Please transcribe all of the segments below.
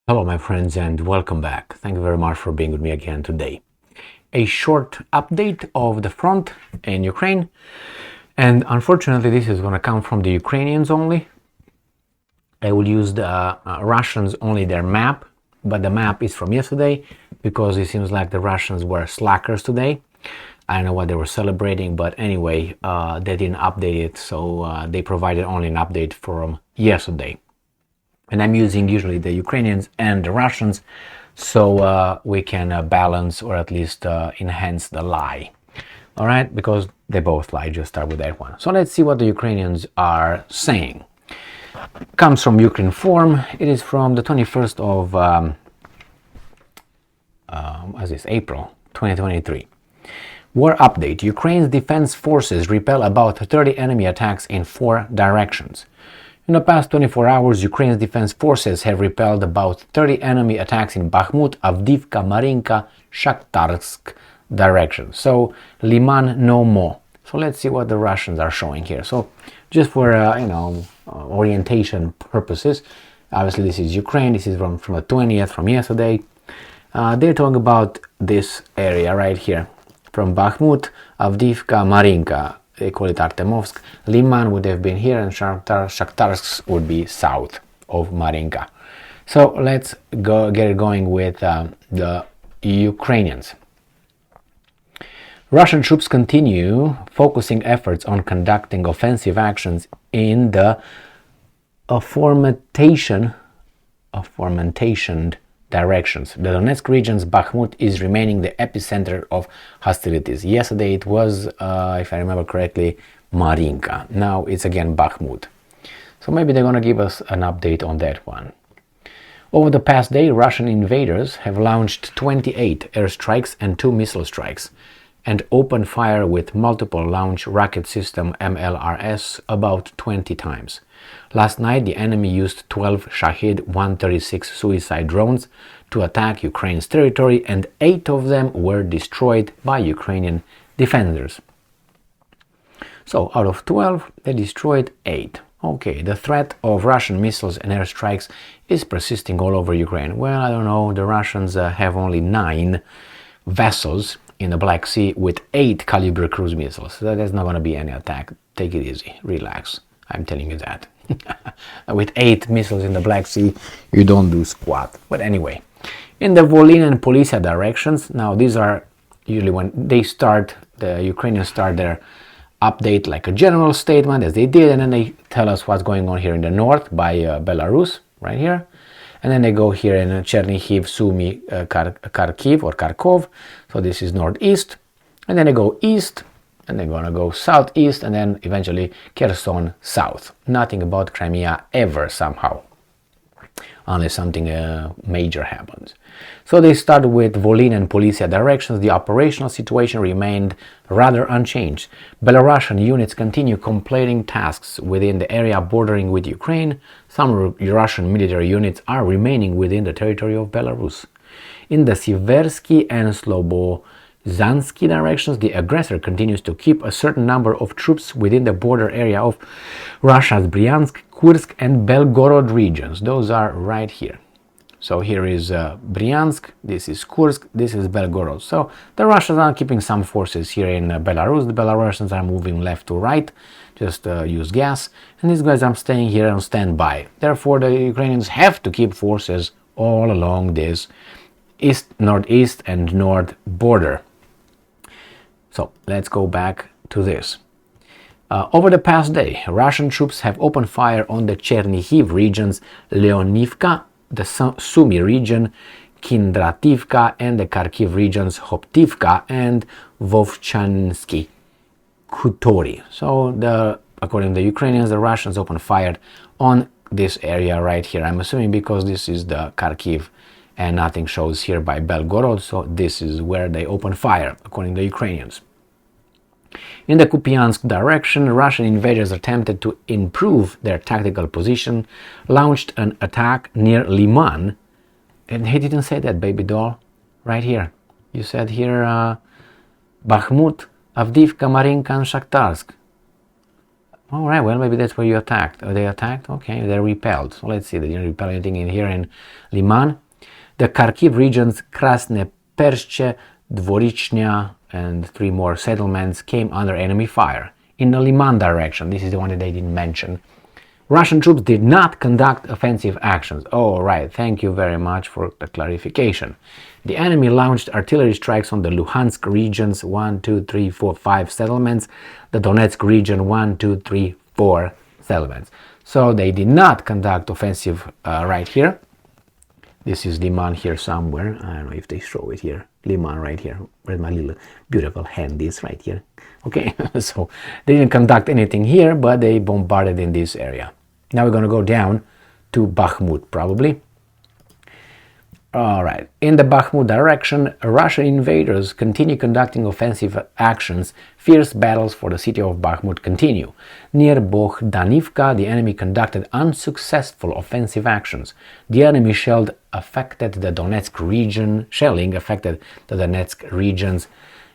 Hello my friends and welcome back. Thank you very much for being with me again today. A short update of the front in Ukraine, and unfortunately this is going to come from the Ukrainians only. I will use the Russians only their map, but the map is from yesterday because it seems like the Russians were slackers today. I don't know what they were celebrating, but anyway, they didn't update it, so they provided only an update from yesterday. And I'm using usually the Ukrainians and the Russians so we can balance or at least enhance the lie. All right, because they both lie. Just start with that one. So let's see what the Ukrainians are saying. Comes from Ukraine Forum. It is from the 21st of April 2023. War update. Ukraine's defense forces repel about 30 enemy attacks in 4 directions. In the past 24 hours, Ukraine's defense forces have repelled about 30 enemy attacks in Bakhmut, Avdiivka, Marinka, Shakhtarsk direction. So, Liman no more. So let's see what the Russians are showing here. So, just for orientation purposes, obviously this is Ukraine. This is from the 20th, from yesterday. They're talking about this area right here, from Bakhmut, Avdiivka, Marinka. They call it Artemovsk. Liman would have been here, and Shakhtarsk would be south of Marinka. So let's get it going with the Ukrainians. Russian troops continue focusing efforts on conducting offensive actions in the aforementioned directions. The Donetsk region's Bakhmut is remaining the epicenter of hostilities. Yesterday it was, if I remember correctly, Marinka. Now it's again Bakhmut. So maybe they're going to give us an update on that one. Over the past day, Russian invaders have launched 28 airstrikes and 2 missile strikes and opened fire with multiple launch rocket system MLRS about 20 times. Last night, the enemy used 12 Shahed 136 suicide drones to attack Ukraine's territory, and 8 of them were destroyed by Ukrainian defenders. So, out of 12, they destroyed 8. Okay, the threat of Russian missiles and airstrikes is persisting all over Ukraine. Well, I don't know, the Russians have only 9 vessels in the Black Sea with 8 caliber cruise missiles. So there's not going to be any attack. Take it easy, relax. I'm telling you that. With 8 missiles in the Black Sea, you don't do squat. But anyway, in the Volyn and Polisia directions, now these are usually when they start, the Ukrainians start their update like a general statement, as they did, and then they tell us what's going on here in the north by Belarus, right here. And then they go here in Chernihiv, Sumy, Kharkiv or Kharkov. So this is northeast. And then they go east, and they're going to go southeast, and then eventually Kherson south. Nothing about Crimea ever somehow, unless something major happens. So they started with Volyn and Polisia directions. The operational situation remained rather unchanged. Belarusian units continue completing tasks within the area bordering with Ukraine. Some Russian military units are remaining within the territory of Belarus. In the Siversky and Slobozansky directions, the aggressor continues to keep a certain number of troops within the border area of Russia's Bryansk, Kursk and Belgorod regions. Those are right here. So here is Bryansk, this is Kursk, this is Belgorod. So the Russians are keeping some forces here in Belarus. The Belarusians are moving left to right, just use gas. And these guys are staying here on standby. Therefore, the Ukrainians have to keep forces all along this east, northeast and north border. So let's go back to this. Over the past day, Russian troops have opened fire on the Chernihiv region's Leonivka, the Sumy region, Kindrativka, and the Kharkiv regions Hoptivka and Vovchansky Khutori. So, according to the Ukrainians, the Russians opened fire on this area right here. I'm assuming because this is the Kharkiv and nothing shows here by Belgorod, so this is where they opened fire, according to the Ukrainians. In the Kupiansk direction, Russian invaders attempted to improve their tactical position, launched an attack near Liman, and he didn't say that, baby doll, right here. You said here Bakhmut, Avdiivka, Marinka and Shakhtarsk. All right, well, maybe that's where you attacked. They attacked? Okay, they're repelled. So let's see, they didn't repel anything in here in Liman. The Kharkiv regions, Krasne Pershche, Dvorichnya, and 3 more settlements came under enemy fire. In the Liman direction, this is the one that they didn't mention, Russian troops did not conduct offensive actions. Oh, right, thank you very much for the clarification. The enemy launched artillery strikes on the Luhansk region's 1, 2, 3, 4, 5 settlements, the Donetsk region 1, 2, 3, 4 settlements. So they did not conduct offensive right here. This is Liman here somewhere. I don't know if they show it here. Liman right here, where my little beautiful hand is, right here. Okay, so they didn't conduct anything here, but they bombarded in this area. Now we're going to go down to Bakhmut, probably. All right, in the Bakhmut direction, Russian invaders continue conducting offensive actions. Fierce battles for the city of Bakhmut continue. Near Bohdanivka, the enemy conducted unsuccessful offensive actions. The enemy shelling affected the Donetsk regions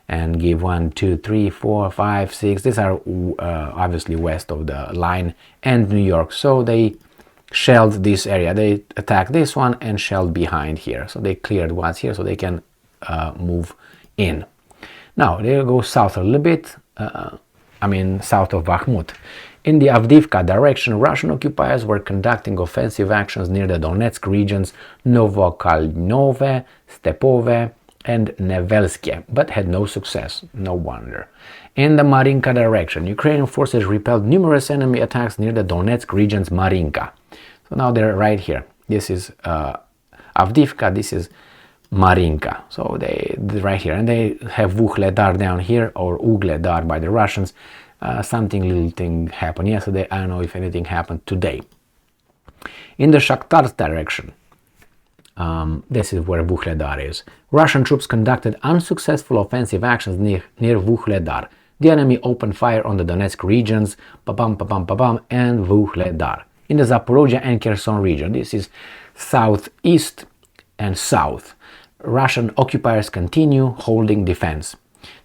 and gave 1, 2, 3, 4, 5, 6. These are obviously west of the line and New York. So they shelled this area. They attacked this one and shelled behind here. So they cleared what's here so they can move in. Now they'll go south a little bit. South of Bakhmut. In the Avdiivka direction, Russian occupiers were conducting offensive actions near the Donetsk regions Novokalnove, Stepove, and Nevelske, but had no success. No wonder. In the Marinka direction, Ukrainian forces repelled numerous enemy attacks near the Donetsk region's Marinka. So now they're right here. This is Avdiivka, this is Marinka. So they're right here. And they have Vuhledar down here, or Ugledar by the Russians. Little thing happened yesterday. I don't know if anything happened today. In the Shakhtarsk direction, this is where Vuhledar is. Russian troops conducted unsuccessful offensive actions near Vuhledar. The enemy opened fire on the Donetsk regions, and Vuhledar. In the Zaporozhye and Kherson region, this is southeast and south, Russian occupiers continue holding defense.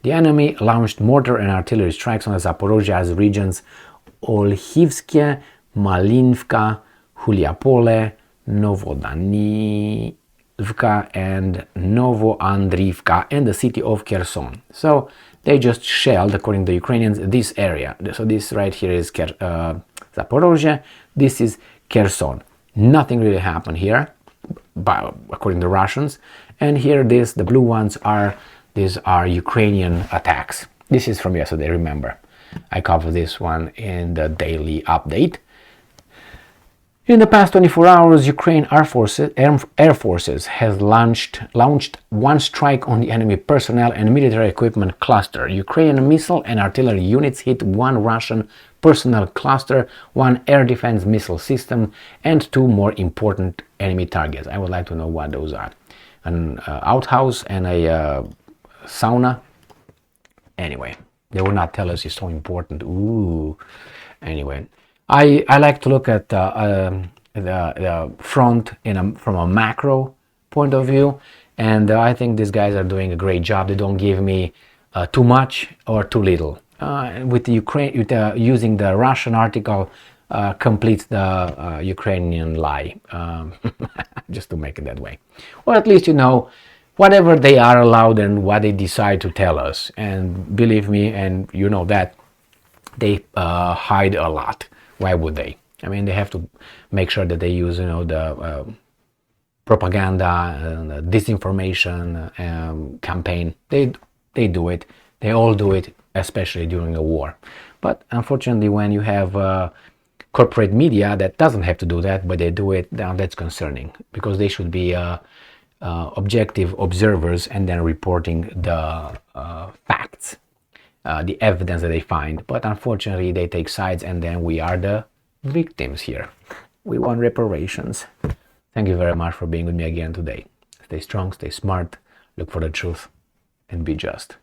The enemy launched mortar and artillery strikes on the Zaporozhye regions Olhivske, Malinivka, Huliapole, Novodanivka and Novoandrivka and the city of Kherson. So they just shelled, according to the Ukrainians, this area. So this right here is Zaporozhye, this is Kherson. Nothing really happened here, according to Russians. And here the blue ones these are Ukrainian attacks. This is from yesterday, remember. I covered this one in the daily update. In the past 24 hours, Ukraine Air Forces has launched one strike on the enemy personnel and military equipment cluster. Ukrainian missile and artillery units hit one Russian personnel cluster, one air defense missile system, and 2 more important enemy targets. I would like to know what those are. An outhouse and a sauna. Anyway, they will not tell us it's so important. Ooh. Anyway. I like to look at the front from a macro point of view, and I think these guys are doing a great job. They don't give me too much or too little. With the using the Russian article completes the Ukrainian lie, just to make it that way. Or at least whatever they are allowed and what they decide to tell us. And believe me, and you know that, they hide a lot. Why would they? I mean, they have to make sure that they use, the propaganda, the disinformation campaign. They do it. They all do it, especially during a war. But unfortunately, when you have corporate media that doesn't have to do that, but they do it, now that's concerning, because they should be objective observers and then reporting the facts. The evidence that they find, but unfortunately they take sides, and then we are the victims here. We want reparations. Thank you very much for being with me again today. Stay strong, stay smart, look for the truth, and be just.